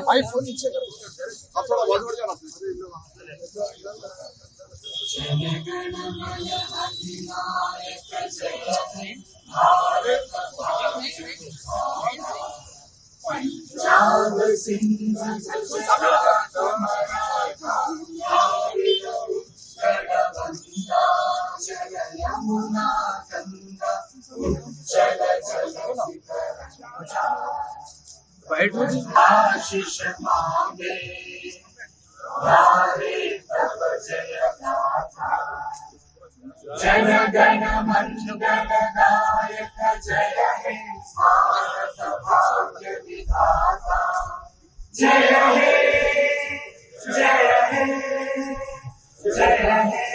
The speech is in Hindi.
भाई फोन नीचे करो, अब थोड़ा बहुत बढ़ जाना। आशीष मांगे गावे तब जय गाथा जन गण मंगल नायक जय हे भारत भाग्य विधाता जय हे जय हे जय हे